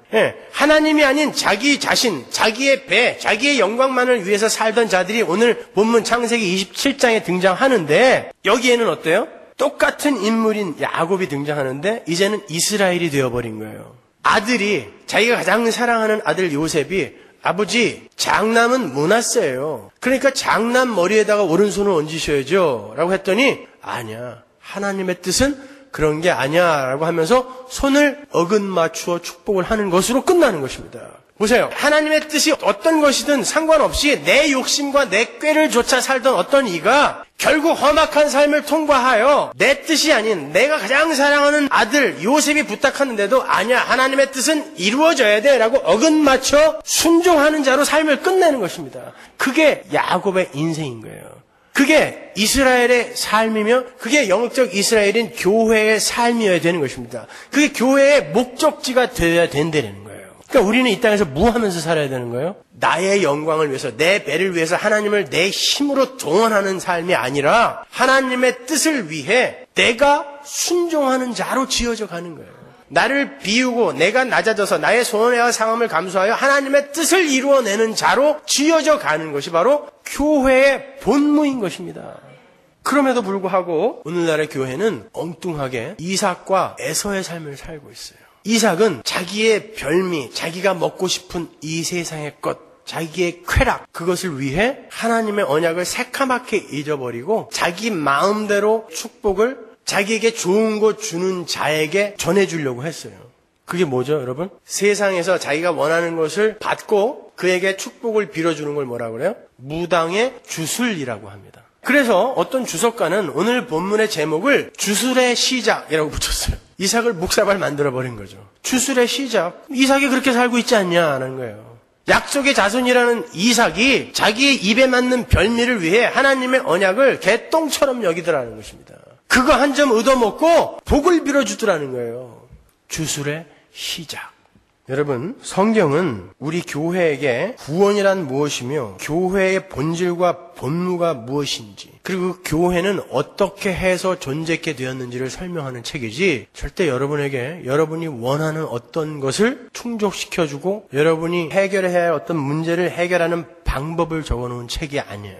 하나님이 아닌 자기 자신, 자기의 배, 자기의 영광만을 위해서 살던 자들이 오늘 본문 창세기 27장에 등장하는데 여기에는 어때요? 똑같은 인물인 야곱이 등장하는데 이제는 이스라엘이 되어버린 거예요. 아들이, 자기가 가장 사랑하는 아들 요셉이 아버지 장남은 므낫세예요. 그러니까 장남 머리에다가 오른손을 얹으셔야죠 라고 했더니 아니야, 하나님의 뜻은 그런 게 아니야 라고 하면서 손을 어긋맞추어 축복을 하는 것으로 끝나는 것입니다. 보세요. 하나님의 뜻이 어떤 것이든 상관없이 내 욕심과 내 꾀를 쫓아 살던 어떤 이가 결국 험악한 삶을 통과하여 내 뜻이 아닌 내가 가장 사랑하는 아들 요셉이 부탁하는데도 아니야, 하나님의 뜻은 이루어져야 돼 라고 어긋맞춰 순종하는 자로 삶을 끝내는 것입니다. 그게 야곱의 인생인 거예요. 그게 이스라엘의 삶이며 그게 영적 이스라엘인 교회의 삶이어야 되는 것입니다. 그게 교회의 목적지가 되어야 된다는 거예요. 그러니까 우리는 이 땅에서 뭐 하면서 살아야 되는 거예요? 나의 영광을 위해서, 내 배를 위해서 하나님을 내 힘으로 동원하는 삶이 아니라 하나님의 뜻을 위해 내가 순종하는 자로 지어져 가는 거예요. 나를 비우고 내가 낮아져서 나의 손해와 상함을 감수하여 하나님의 뜻을 이루어내는 자로 지어져 가는 것이 바로 교회의 본무인 것입니다. 그럼에도 불구하고 오늘날의 교회는 엉뚱하게 이삭과 에서의 삶을 살고 있어요. 이삭은 자기의 별미, 자기가 먹고 싶은 이 세상의 것, 자기의 쾌락, 그것을 위해 하나님의 언약을 새카맣게 잊어버리고 자기 마음대로 축복을 자기에게 좋은 거 주는 자에게 전해주려고 했어요. 그게 뭐죠, 여러분? 세상에서 자기가 원하는 것을 받고 그에게 축복을 빌어주는 걸 뭐라고 그래요? 무당의 주술이라고 합니다. 그래서 어떤 주석가는 오늘 본문의 제목을 주술의 시작이라고 붙였어요. 이삭을 묵사발 만들어버린 거죠. 주술의 시작. 이삭이 그렇게 살고 있지 않냐는 거예요. 약속의 자손이라는 이삭이 자기의 입에 맞는 별미를 위해 하나님의 언약을 개똥처럼 여기더라는 것입니다. 그거 한 점 얻어먹고 복을 빌어주더라는 거예요. 주술의 시작. 여러분, 성경은 우리 교회에게 구원이란 무엇이며 교회의 본질과 본무가 무엇인지, 그리고 그 교회는 어떻게 해서 존재하게 되었는지를 설명하는 책이지, 절대 여러분에게 여러분이 원하는 어떤 것을 충족시켜주고 여러분이 해결해야 할 어떤 문제를 해결하는 방법을 적어놓은 책이 아니에요.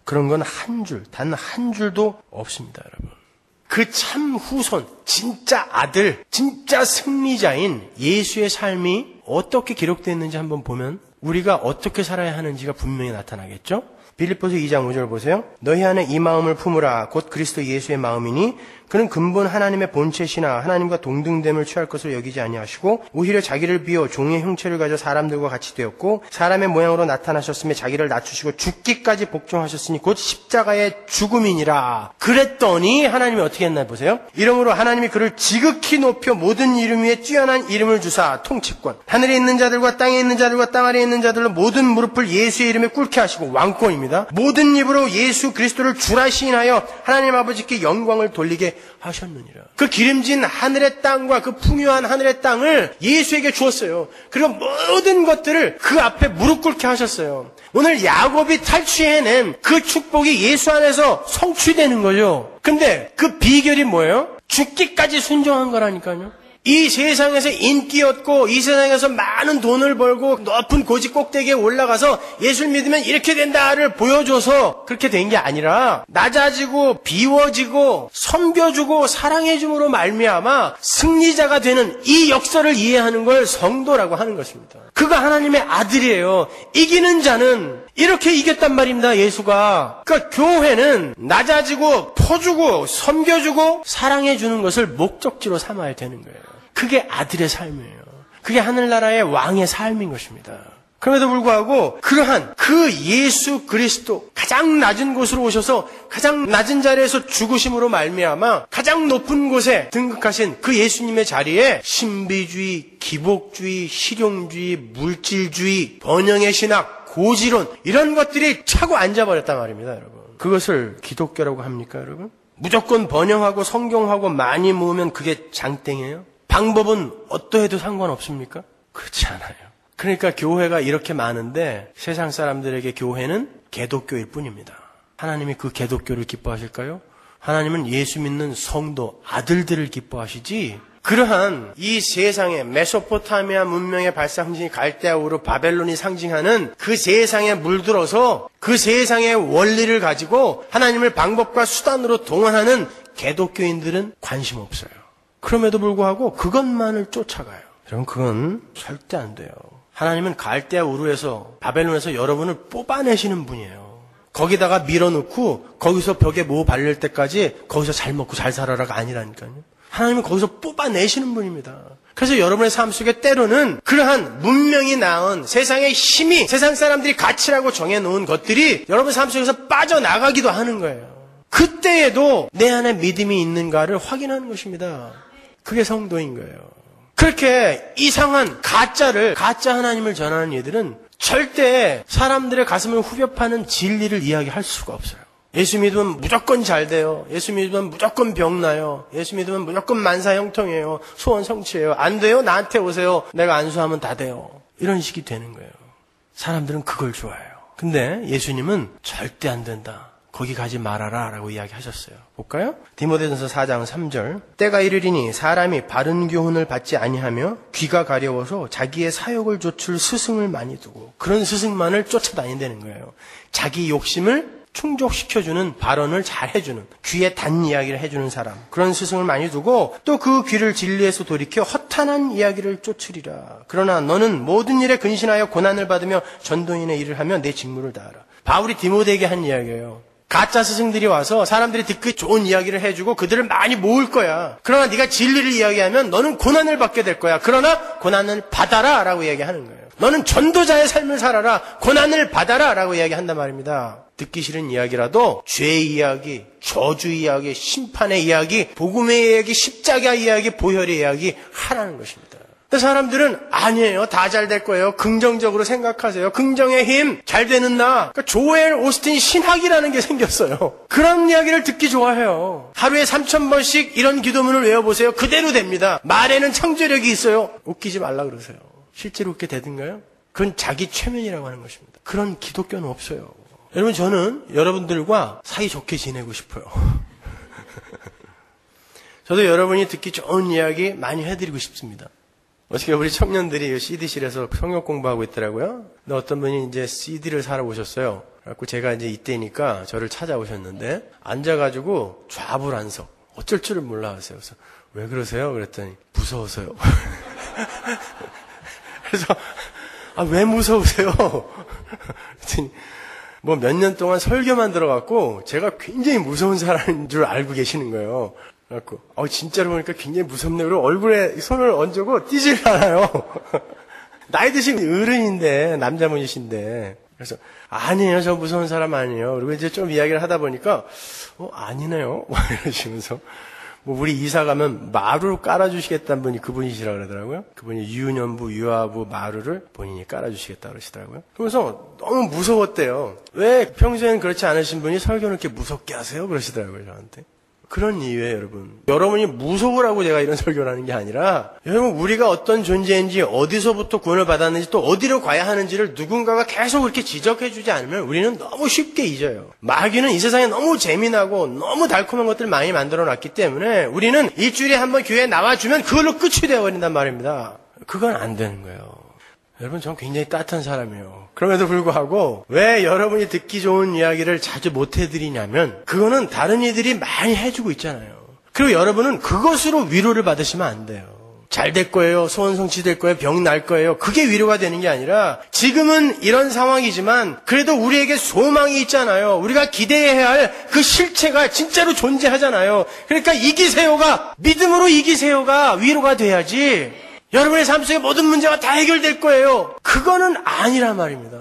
그런 건 한 줄, 단 한 줄도 없습니다, 여러분. 그 참 후손, 진짜 아들, 진짜 승리자인 예수의 삶이 어떻게 기록되어 있는지 한번 보면 우리가 어떻게 살아야 하는지가 분명히 나타나겠죠? 빌립보서 2장 5절 보세요. 너희 안에 이 마음을 품으라. 곧 그리스도 예수의 마음이니 그는 근본 하나님의 본체시나 하나님과 동등됨을 취할 것을 여기지 아니하시고 오히려 자기를 비워 종의 형체를 가져 사람들과 같이 되었고 사람의 모양으로 나타나셨으며 자기를 낮추시고 죽기까지 복종하셨으니 곧 십자가의 죽음이니라. 그랬더니 하나님이 어떻게 했나 보세요. 이러므로 하나님이 그를 지극히 높여 모든 이름 위에 뛰어난 이름을 주사 통치권, 하늘에 있는 자들과 땅에 있는 자들과 땅 아래에 있는 자들로 모든 무릎을 예수의 이름에 꿇게 하시고, 왕권입니다. 모든 입으로 예수 그리스도를 주라 시인하여 하나님 아버지께 영광을 돌리게 하셨느니라. 그 기름진 하늘의 땅과 그 풍요한 하늘의 땅을 예수에게 주었어요. 그리고 모든 것들을 그 앞에 무릎 꿇게 하셨어요. 오늘 야곱이 탈취해낸 그 축복이 예수 안에서 성취되는 거죠. 근데 그 비결이 뭐예요? 죽기까지 순종한 거라니까요. 이 세상에서 인기 얻고 이 세상에서 많은 돈을 벌고 높은 고지 꼭대기에 올라가서 예수를 믿으면 이렇게 된다를 보여줘서 그렇게 된 게 아니라 낮아지고 비워지고 섬겨주고 사랑해줌으로 말미암아 승리자가 되는 이 역사를 이해하는 걸 성도라고 하는 것입니다. 그가 하나님의 아들이에요. 이기는 자는 이렇게 이겼단 말입니다. 예수가. 그러니까 교회는 낮아지고 퍼주고 섬겨주고 사랑해주는 것을 목적지로 삼아야 되는 거예요. 그게 아들의 삶이에요. 그게 하늘나라의 왕의 삶인 것입니다. 그럼에도 불구하고 그러한 그 예수 그리스도 가장 낮은 곳으로 오셔서 가장 낮은 자리에서 죽으심으로 말미암아 가장 높은 곳에 등극하신 그 예수님의 자리에 신비주의, 기복주의, 실용주의, 물질주의, 번영의 신학, 고지론 이런 것들이 차고 앉아버렸단 말입니다, 여러분. 그것을 기독교라고 합니까, 여러분? 무조건 번영하고 성경하고 많이 모으면 그게 장땡이에요? 방법은 어떠해도 상관없습니까? 그렇지 않아요. 그러니까 교회가 이렇게 많은데 세상 사람들에게 교회는 개독교일 뿐입니다. 하나님이 그 개독교를 기뻐하실까요? 하나님은 예수 믿는 성도, 아들들을 기뻐하시지 그러한 이 세상의 메소포타미아 문명의 발상지 갈대아우르 바벨론이 상징하는 그 세상에 물들어서 그 세상의 원리를 가지고 하나님을 방법과 수단으로 동원하는 개독교인들은 관심 없어요. 그럼에도 불구하고 그것만을 쫓아가요. 여러분, 그건 절대 안 돼요. 하나님은 갈대아 우르에서 바벨론에서 여러분을 뽑아내시는 분이에요. 거기다가 밀어넣고 거기서 벽에 모 발릴 때까지 거기서 잘 먹고 잘 살아라가 아니라니까요. 하나님은 거기서 뽑아내시는 분입니다. 그래서 여러분의 삶 속에 때로는 그러한 문명이 낳은 세상의 힘이 세상 사람들이 가치라고 정해놓은 것들이 여러분 삶 속에서 빠져나가기도 하는 거예요. 그때에도 내 안에 믿음이 있는가를 확인하는 것입니다. 그게 성도인 거예요. 그렇게 이상한 가짜 하나님을 전하는 이들은 절대 사람들의 가슴을 후벼 파는 진리를 이야기할 수가 없어요. 예수 믿으면 무조건 잘 돼요. 예수 믿으면 무조건 병 나요. 예수 믿으면 무조건 만사 형통해요. 소원 성취해요. 안 돼요? 나한테 오세요. 내가 안수하면 다 돼요. 이런 식이 되는 거예요. 사람들은 그걸 좋아해요. 근데 예수님은 절대 안 된다. 거기 가지 말아라 라고 이야기하셨어요. 볼까요? 디모데전서 4장 3절 때가 이르리니 사람이 바른 교훈을 받지 아니하며 귀가 가려워서 자기의 사욕을 좇을 스승을 많이 두고 그런 스승만을 쫓아다닌다는 거예요. 자기 욕심을 충족시켜주는 발언을 잘 해주는 귀에 단 이야기를 해주는 사람 그런 스승을 많이 두고 또 그 귀를 진리에서 돌이켜 허탄한 이야기를 쫓으리라. 그러나 너는 모든 일에 근신하여 고난을 받으며 전도인의 일을 하며 내 직무를 다하라. 바울이 디모데에게 한 이야기예요. 가짜 스승들이 와서 사람들이 듣기 좋은 이야기를 해주고 그들을 많이 모을 거야. 그러나 네가 진리를 이야기하면 너는 고난을 받게 될 거야. 그러나 고난을 받아라 라고 이야기하는 거예요. 너는 전도자의 삶을 살아라. 고난을 받아라 라고 이야기한단 말입니다. 듣기 싫은 이야기라도 죄의 이야기, 저주 이야기, 심판의 이야기, 복음의 이야기, 십자가 이야기, 보혈의 이야기 하라는 것입니다. 근데 사람들은 아니에요. 다 잘 될 거예요. 긍정적으로 생각하세요. 긍정의 힘, 잘 되는 나. 그러니까 조엘 오스틴 신학이라는 게 생겼어요. 그런 이야기를 듣기 좋아해요. 하루에 3,000번씩 이런 기도문을 외워보세요. 그대로 됩니다. 말에는 창조력이 있어요. 웃기지 말라 그러세요. 실제로 웃게 되든가요? 그건 자기 최면이라고 하는 것입니다. 그런 기독교는 없어요. 여러분, 저는 여러분들과 사이좋게 지내고 싶어요. 저도 여러분이 듣기 좋은 이야기 많이 해드리고 싶습니다. 어떻게 우리 청년들이 CD실에서 성경 공부하고 있더라고요. 근데 어떤 분이 이제 CD를 사러 오셨어요. 그래갖고 제가 이제 이때니까 저를 찾아오셨는데 앉아가지고 좌불안석 어쩔 줄을 몰라 하세요. 그래서 왜 그러세요? 그랬더니 무서워서요. 그래서 왜 무서우세요? 그랬더니 뭐 몇 년 동안 설교만 들어갔고 제가 굉장히 무서운 사람인 줄 알고 계시는 거예요. 그래갖고 진짜로 보니까 굉장히 무섭네요. 그리고 얼굴에 손을 얹고 뛰질 않아요. 나이 드신 어른인데 남자분이신데 그래서 아니에요. 저 무서운 사람 아니에요. 그리고 이제 좀 이야기를 하다 보니까 아니네요. 이러시면서 뭐 우리 이사 가면 마루를 깔아주시겠다는 분이 그분이시라 그러더라고요. 그분이 유년부, 유아부 마루를 본인이 깔아주시겠다 그러시더라고요. 그래서 너무 무서웠대요. 왜 평소엔 그렇지 않으신 분이 설교를 이렇게 무섭게 하세요? 그러시더라고요, 저한테. 그런 이유예요, 여러분. 여러분이 무서우라고 제가 이런 설교를 하는 게 아니라 여러분 우리가 어떤 존재인지 어디서부터 구원을 받았는지 또 어디로 가야 하는지를 누군가가 계속 그렇게 지적해 주지 않으면 우리는 너무 쉽게 잊어요. 마귀는 이 세상에 너무 재미나고 너무 달콤한 것들을 많이 만들어 놨기 때문에 우리는 일주일에 한 번 교회에 나와주면 그걸로 끝이 되어버린단 말입니다. 그건 안 되는 거예요. 여러분, 전 굉장히 따뜻한 사람이에요. 그럼에도 불구하고 왜 여러분이 듣기 좋은 이야기를 자주 못 해드리냐면 그거는 다른 이들이 많이 해주고 있잖아요. 그리고 여러분은 그것으로 위로를 받으시면 안 돼요. 잘 될 거예요. 소원 성취될 거예요. 병 날 거예요. 그게 위로가 되는 게 아니라 지금은 이런 상황이지만 그래도 우리에게 소망이 있잖아요. 우리가 기대해야 할 그 실체가 진짜로 존재하잖아요. 그러니까 이기세요가 믿음으로 이기세요가 위로가 돼야지 여러분의 삶 속의 모든 문제가 다 해결될 거예요. 그거는 아니란 말입니다.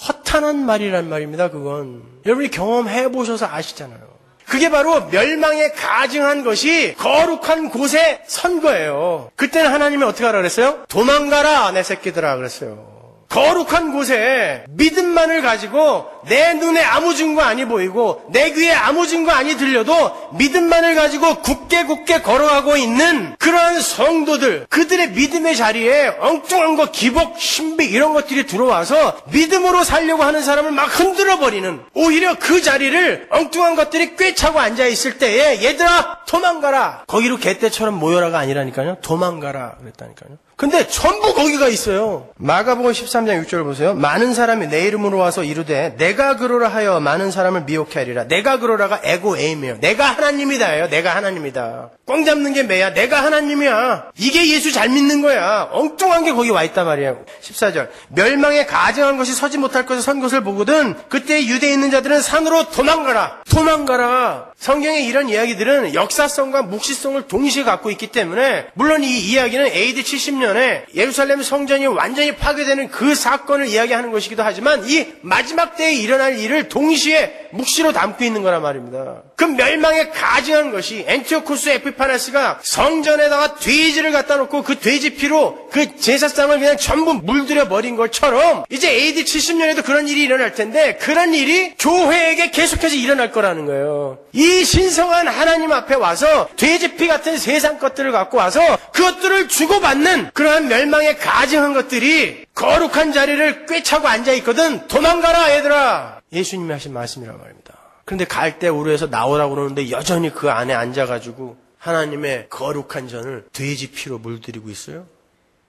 허탄한 말이란 말입니다. 그건 여러분이 경험해 보셔서 아시잖아요. 그게 바로 멸망에 가증한 것이 거룩한 곳에 선 거예요. 그때는 하나님이 어떻게 하라 그랬어요? 도망가라 내 새끼들아 그랬어요. 거룩한 곳에 믿음만을 가지고 내 눈에 아무 증거 아니 보이고 내 귀에 아무 증거 아니 들려도 믿음만을 가지고 굳게 걸어가고 있는 그러한 성도들, 그들의 믿음의 자리에 엉뚱한 거, 기복, 신비 이런 것들이 들어와서 믿음으로 살려고 하는 사람을 막 흔들어버리는, 오히려 그 자리를 엉뚱한 것들이 꿰차고 앉아있을 때에 얘들아 도망가라, 거기로 개떼처럼 모여라가 아니라니까요. 도망가라 그랬다니까요. 근데 전부 거기가 있어요. 마가복음 13장 6절 보세요. 많은 사람이 내 이름으로 와서 이르되 내가 그러라 하여 많은 사람을 미혹해 하리라. 내가 그러라가 에고 에임이에요. 내가 하나님이다예요. 내가 하나님이다. 꽝 잡는 게 매야. 내가 하나님이야. 이게 예수 잘 믿는 거야. 엉뚱한 게 거기 와 있단 말이에요. 14절. 멸망에 가증한 것이 서지 못할 것을 선 것을 보거든 그때 유대에 있는 자들은 산으로 도망가라. 도망가라. 성경의 이런 이야기들은 역사성과 묵시성을 동시에 갖고 있기 때문에 물론 이 이야기는 AD 70년에 예루살렘 성전이 완전히 파괴되는 그 사건을 이야기하는 것이기도 하지만 이 마지막 때에 일어날 일을 동시에 묵시로 담고 있는 거란 말입니다. 그 멸망에 가증한 것이 엔티오쿠스 에피파네스가 성전에다가 돼지를 갖다 놓고 그 돼지 피로 그 제사상을 그냥 전부 물들여 버린 것처럼 이제 AD 70년에도 그런 일이 일어날 텐데 그런 일이 교회에게 계속해서 일어날 거라는 거예요. 이 신성한 하나님 앞에 와서 돼지피 같은 세상 것들을 갖고 와서 그것들을 주고받는 그러한 멸망에 가증한 것들이 거룩한 자리를 꿰차고 앉아있거든. 도망가라 얘들아. 예수님이 하신 말씀이란 말입니다. 그런데 갈 때 우리에서 나오라고 그러는데 여전히 그 안에 앉아가지고 하나님의 거룩한 전을 돼지 피로 물들이고 있어요?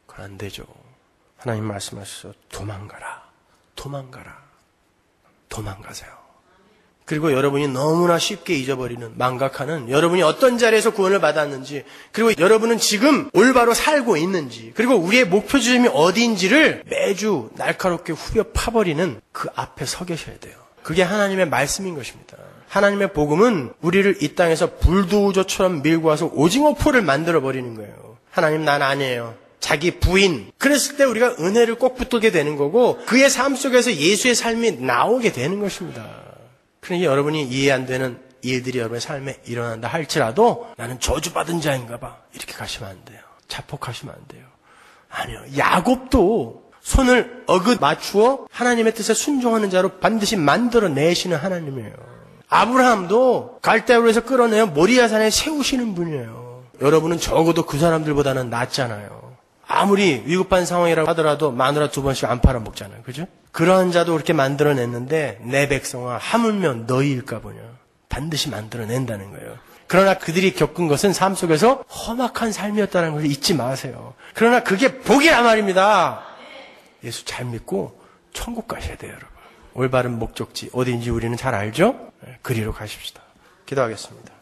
그건 안 되죠. 하나님 말씀하셨어요. 도망가라. 도망가라. 도망가세요. 그리고 여러분이 너무나 쉽게 잊어버리는, 망각하는 여러분이 어떤 자리에서 구원을 받았는지, 그리고 여러분은 지금 올바로 살고 있는지, 그리고 우리의 목표 지점이 어디인지를 매주 날카롭게 후벼 파버리는 그 앞에 서 계셔야 돼요. 그게 하나님의 말씀인 것입니다. 하나님의 복음은 우리를 이 땅에서 불도저처럼 밀고 와서 오징어 포를 만들어버리는 거예요. 하나님 난 아니에요. 자기 부인. 그랬을 때 우리가 은혜를 꼭 붙들게 되는 거고 그의 삶 속에서 예수의 삶이 나오게 되는 것입니다. 그러니 여러분이 이해 안 되는 일들이 여러분의 삶에 일어난다 할지라도 나는 저주받은 자인가 봐. 이렇게 가시면 안 돼요. 자폭하시면 안 돼요. 아니요. 야곱도 손을 어긋 맞추어 하나님의 뜻에 순종하는 자로 반드시 만들어내시는 하나님이에요. 아브라함도 갈대아우르에서 끌어내어 모리아산에 세우시는 분이에요. 여러분은 적어도 그 사람들보다는 낫잖아요. 아무리 위급한 상황이라고 하더라도 마누라 2번씩 안 팔아먹잖아요. 그죠? 그러한 자도 그렇게 만들어냈는데 내 백성아 하물며 너희일까 보냐. 반드시 만들어낸다는 거예요. 그러나 그들이 겪은 것은 삶 속에서 험악한 삶이었다는 것을 잊지 마세요. 그러나 그게 복이란 말입니다. 예수 잘 믿고 천국 가셔야 돼요, 여러분. 올바른 목적지 어디인지 우리는 잘 알죠? 그리로 가십시다. 기도하겠습니다.